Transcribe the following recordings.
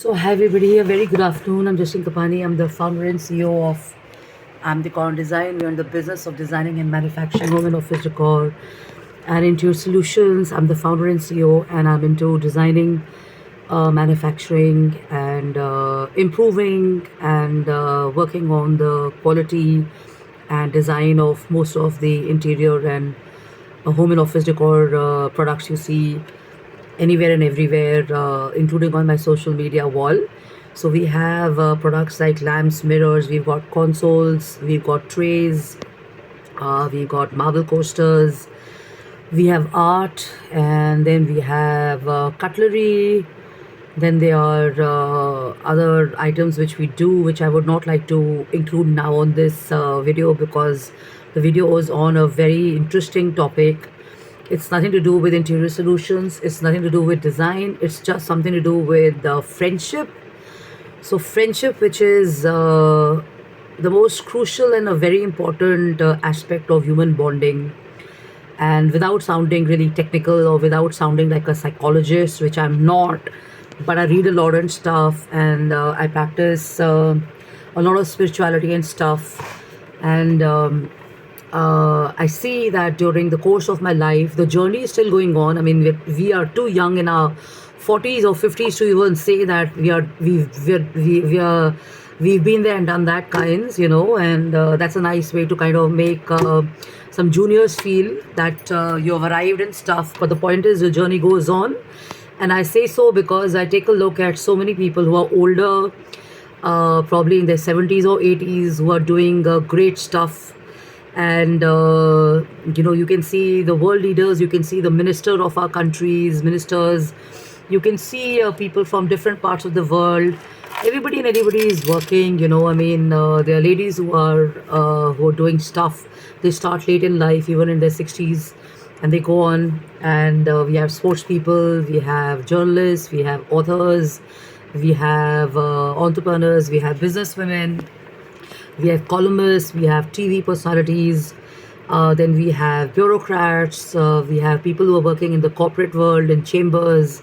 Hi everybody, a very good afternoon. I'm Jashin Kapani. I'm the founder and CEO of I'm Decor Design. We're in the business of designing and manufacturing home and office decor and interior solutions. I'm the founder and CEO, and I'm into designing, manufacturing, and improving and working on the quality and design of most of the interior and home and office decor products you see anywhere and everywhere, including on my social media wall. So we have products like lamps, mirrors, we've got consoles, we've got trays, we've got marble coasters, we have art, and then we have cutlery. Then there are other items which we do, which I would not like to include now on this video because the video is on a very interesting topic. It's nothing to do with interior solutions. It's nothing to do with design. It's just something to do with friendship. So, friendship, which is the most crucial and a very important aspect of human bonding. And without sounding really technical or without sounding like a psychologist, which I'm not, but I read a lot and stuff, and I practice a lot of spirituality and stuff. And I see that during the course of my life, the journey is still going on. I mean, we are too young in our 40s or 50s to even say that we've been there and done that kinds, and that's a nice way to kind of make some juniors feel that you have arrived and stuff. But the point is, the journey goes on, and I say so because I take a look at so many people who are older, probably in their 70s or 80s, who are doing great stuff. And you can see the world leaders, you can see the minister of our countries, ministers, you can see people from different parts of the world. Everybody and anybody is working. I mean, there are ladies who are doing stuff. They start late in life, even in their 60s, and they go on. And we have sports people, we have journalists, we have authors, we have entrepreneurs, we have businesswomen, we have columnists, we have TV personalities, then we have bureaucrats, we have people who are working in the corporate world, in chambers,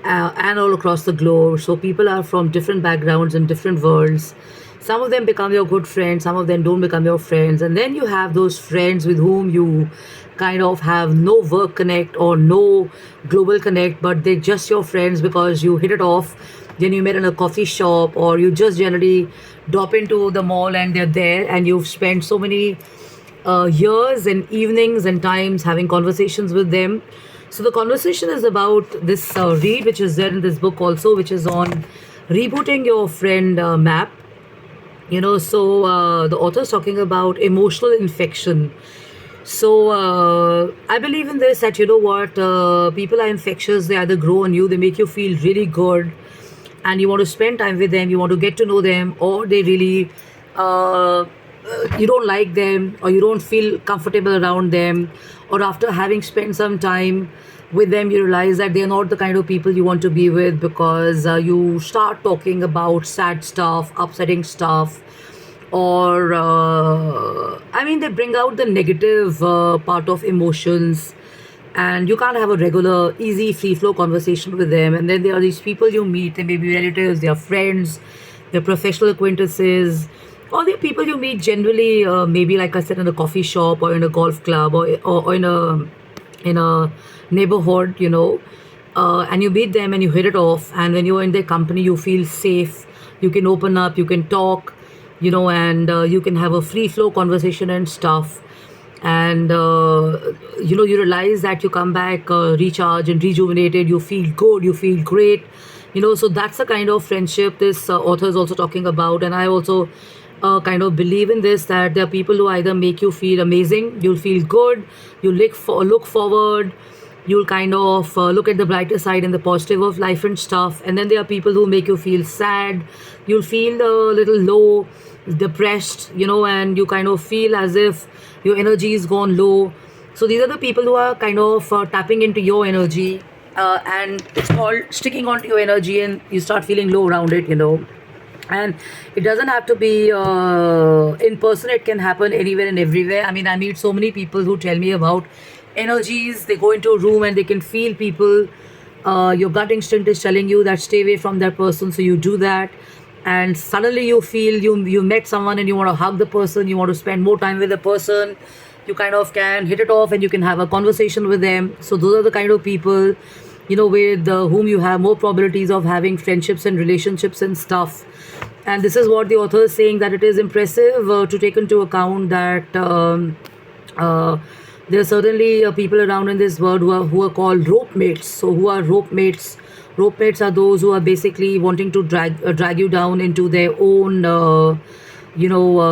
and all across the globe. So people are from different backgrounds and different worlds. Some of them become your good friends, some of them don't become your friends. And then you have those friends with whom you kind of have no work connect or no global connect, but they're just your friends because you hit it off. Then you met in a coffee shop, or you just generally drop into the mall and they're there, and you've spent so many years and evenings and times having conversations with them. So the conversation is about this read, which is there in this book also, which is on rebooting your friend map. The author is talking about emotional infection. So I believe in this, that people are infectious. They either grow on you, they make you feel really good, and you want to spend time with them, you want to get to know them, or they really uh, you don't like them, or you don't feel comfortable around them, or after having spent some time with them, you realize that they're not the kind of people you want to be with, because you start talking about sad stuff, upsetting stuff, or I mean, they bring out the negative part of emotions, and you can't have a regular easy free flow conversation with them. And then there are these people you meet, they may be relatives, they are friends, they're professional acquaintances, or they're people you meet generally, maybe like I said, in a coffee shop, or in a golf club, or in a neighborhood, and you meet them and you hit it off, and when you're in their company you feel safe, you can open up, you can talk, and you can have a free flow conversation and stuff. And you realize that you come back recharged and rejuvenated, you feel good, you feel great. So that's the kind of friendship this author is also talking about. And I also kind of believe in this, that there are people who either make you feel amazing, you'll feel good, you look forward, you'll kind of look at the brighter side and the positive of life and stuff. And then there are people who make you feel sad, you'll feel a little low, depressed, and you kind of feel as if your energy is gone low. So these are the people who are kind of tapping into your energy, and it's called sticking onto your energy, and you start feeling low around it. And it doesn't have to be in person, it can happen anywhere and everywhere. I mean, I meet so many people who tell me about energies. They go into a room and they can feel people Your gut instinct is telling you that stay away from that person, so you do that, and suddenly you feel you met someone and you want to hug the person, you want to spend more time with the person, you kind of can hit it off and you can have a conversation with them. So those are the kind of people, with whom you have more probabilities of having friendships and relationships and stuff. And this is what the author is saying, that it is impressive to take into account that uh, there are certainly people around in this world who are called rope mates. So who are rope mates? Rope mates are those who are basically wanting to drag you down into their own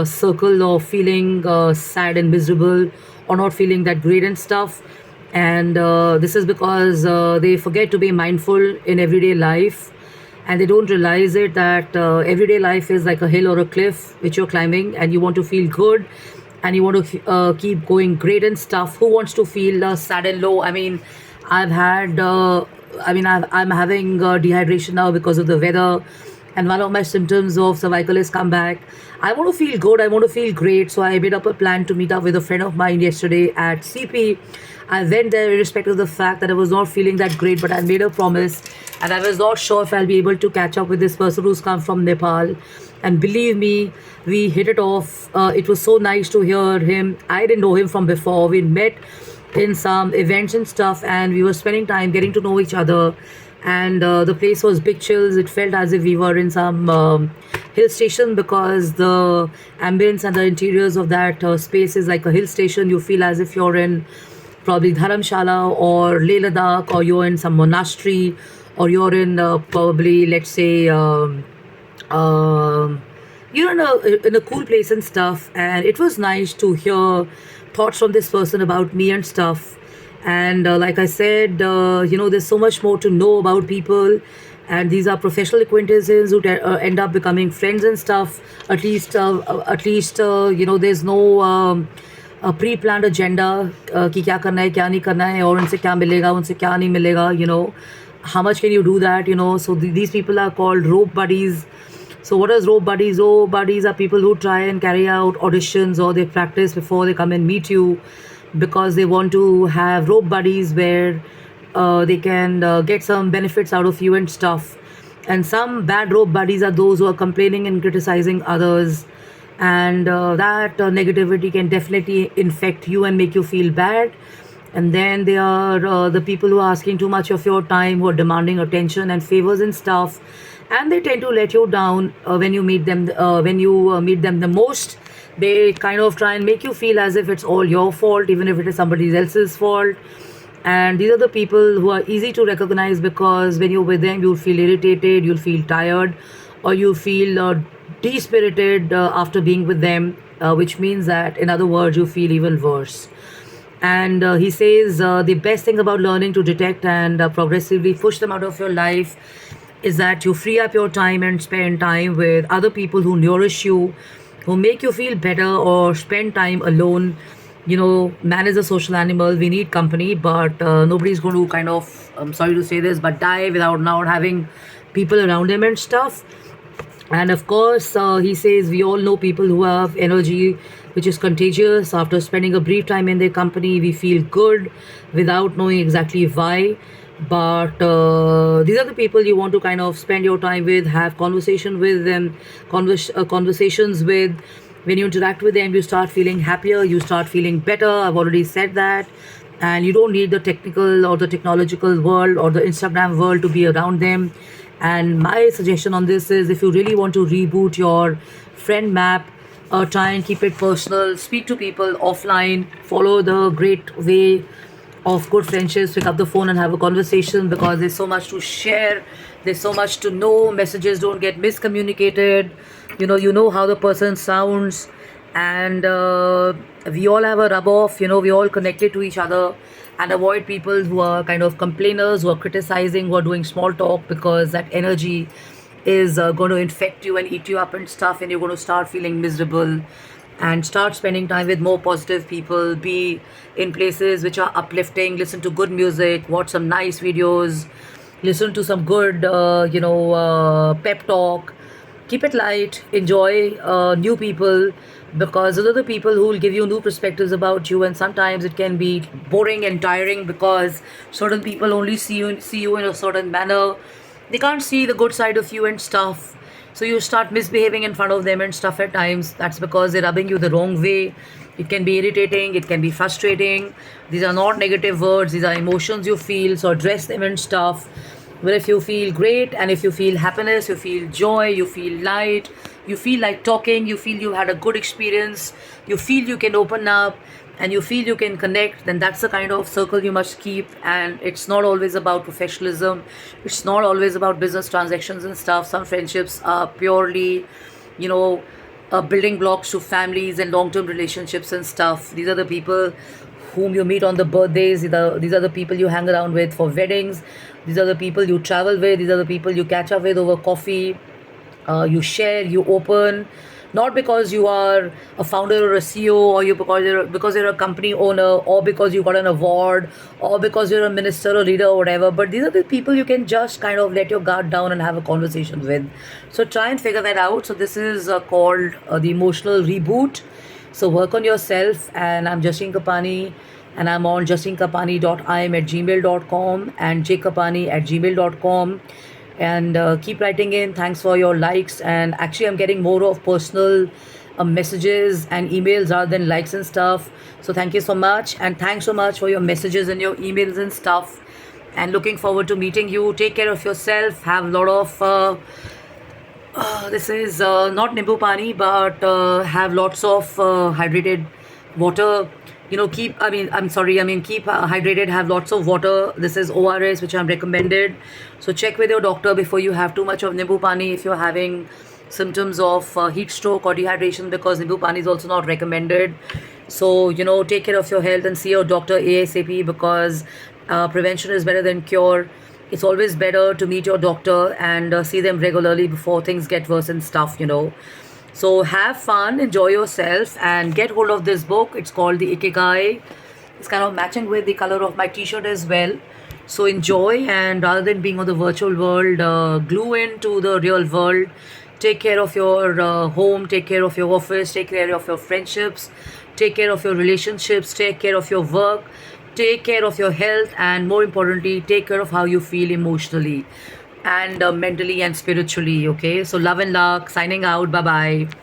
circle of feeling sad and miserable, or not feeling that great and stuff. And this is because they forget to be mindful in everyday life, and they don't realize it that everyday life is like a hill or a cliff which you're climbing, and you want to feel good, and you want to keep going great and stuff. Who wants to feel sad and low? I mean, I've had I'm having dehydration now because of the weather, and one of my symptoms of cervical is come back. I want to feel good, I want to feel great, so I made up a plan to meet up with a friend of mine yesterday at CP. I went there irrespective of the fact that I was not feeling that great, but I made a promise, and I was not sure if I'll be able to catch up with this person who's come from Nepal. And believe me, we hit it off. It was so nice to hear him. I didn't know him from before. We met in some events and stuff, and we were spending time getting to know each other. And the place was big chills. It felt as if we were in some hill station, because the ambience and the interiors of that space is like a hill station. You feel as if you're in probably Dharamshala or Leh Ladakh, or you're in some monastery, or you're in probably, let's say, you're in a cool place and stuff. And it was nice to hear thoughts from this person about me and stuff. And like I said, there's so much more to know about people, and these are professional acquaintances who end up becoming friends and stuff. At least there's no pre-planned agenda कि क्या करना है क्या नहीं करना है, और उनसे क्या मिलेगा उनसे क्या नहीं मिलेगा. How much can you do that? So these people are called rope buddies. So what is rope buddies? Rope buddies are people who try and carry out auditions, or they practice before they come and meet you, because they want to have rope buddies where they can get some benefits out of you and stuff. And some bad rope buddies are those who are complaining and criticizing others, and that negativity can definitely infect you and make you feel bad. And then there are the people who are asking too much of your time, who are demanding attention and favors and stuff, and they tend to let you down when you meet them. Meet them the most, they kind of try and make you feel as if it's all your fault, even if it is somebody else's fault. And these are the people who are easy to recognize, because when you're with them, you'll feel irritated, you'll feel tired, or you feel despirited after being with them, which means that, in other words, you feel even worse. And he says the best thing about learning to detect and progressively push them out of your life is that you free up your time and spend time with other people who nourish you, who make you feel better, or spend time alone. Man is a social animal. We need company, but nobody's going to kind of, I'm sorry to say this, but die without not having people around him and stuff. And of course, he says we all know people who have energy which is contagious. After spending a brief time in their company, we feel good without knowing exactly why. But these are the people you want to kind of spend your time with, have conversation with them, conversations with. When you interact with them, you start feeling happier, you start feeling better. I've already said that. And you don't need the technical or the technological world or the Instagram world to be around them. And my suggestion on this is, if you really want to reboot your friend map, try and keep it personal, speak to people offline, follow the great way of good friendships, pick up the phone and have a conversation, because there's so much to share, there's so much to know. Messages don't get miscommunicated. You know how the person sounds, and we all have a rub off. We all connected to each other. And avoid people who are kind of complainers, who are criticizing, who are doing small talk, because that energy is going to infect you and eat you up and stuff, and you're going to start feeling miserable. And start spending time with more positive people, be in places which are uplifting, listen to good music, watch some nice videos, listen to some good pep talk, keep it light, enjoy new people, because those are the people who will give you new perspectives about you. And sometimes it can be boring and tiring because certain people only see you in a certain manner. They can't see the good side of you and stuff. So you start misbehaving in front of them and stuff at times. That's because they're rubbing you the wrong way. It can be irritating, it can be frustrating. These are not negative words, these are emotions you feel. So address them and stuff. But if you feel great, and if you feel happiness, you feel joy, you feel light, you feel like talking, you feel you had a good experience, you feel you can open up, and you feel you can connect, then that's the kind of circle you must keep. And it's not always about professionalism, it's not always about business transactions and stuff. Some friendships are purely, you know, building blocks to families and long-term relationships and stuff. These are the people whom you meet on the birthdays. These are the people you hang around with for weddings. These are the people you travel with. These are the people you catch up with over coffee. You share, you open, not because you are a founder or a CEO, or because you're a company owner, or because you got an award, or because you're a minister or leader or whatever. But these are the people you can just kind of let your guard down and have a conversation with. So try and figure that out. So this is called the emotional reboot. So work on yourself. And I'm Justine Kapani, and I'm on justinekapani.im@gmail.com and jkapani@gmail.com. And keep writing in. Thanks for your likes. And actually, I'm getting more of personal messages and emails rather than likes and stuff. So thank you so much, and thanks so much for your messages and your emails and stuff. And looking forward to meeting you. Take care of yourself. Have a lot of this is not nimbu pani, but have lots of hydrated water. Keep hydrated, have lots of water. This is ORS, which I'm recommended. So check with your doctor before you have too much of nimbu pani if you're having symptoms of heat stroke or dehydration, because nimbu pani is also not recommended. So, take care of your health and see your doctor ASAP, because prevention is better than cure. It's always better to meet your doctor and see them regularly before things get worse and stuff. So have fun, enjoy yourself, and get hold of this book. It's called The Ikigai. It's kind of matching with the color of my t-shirt as well. So enjoy, and rather than being on the virtual world, glue into the real world. Take care of your home, take care of your office, take care of your friendships, take care of your relationships, take care of your work, take care of your health, and more importantly, take care of how you feel emotionally and mentally and spiritually. Okay, so love and luck, signing out. Bye bye.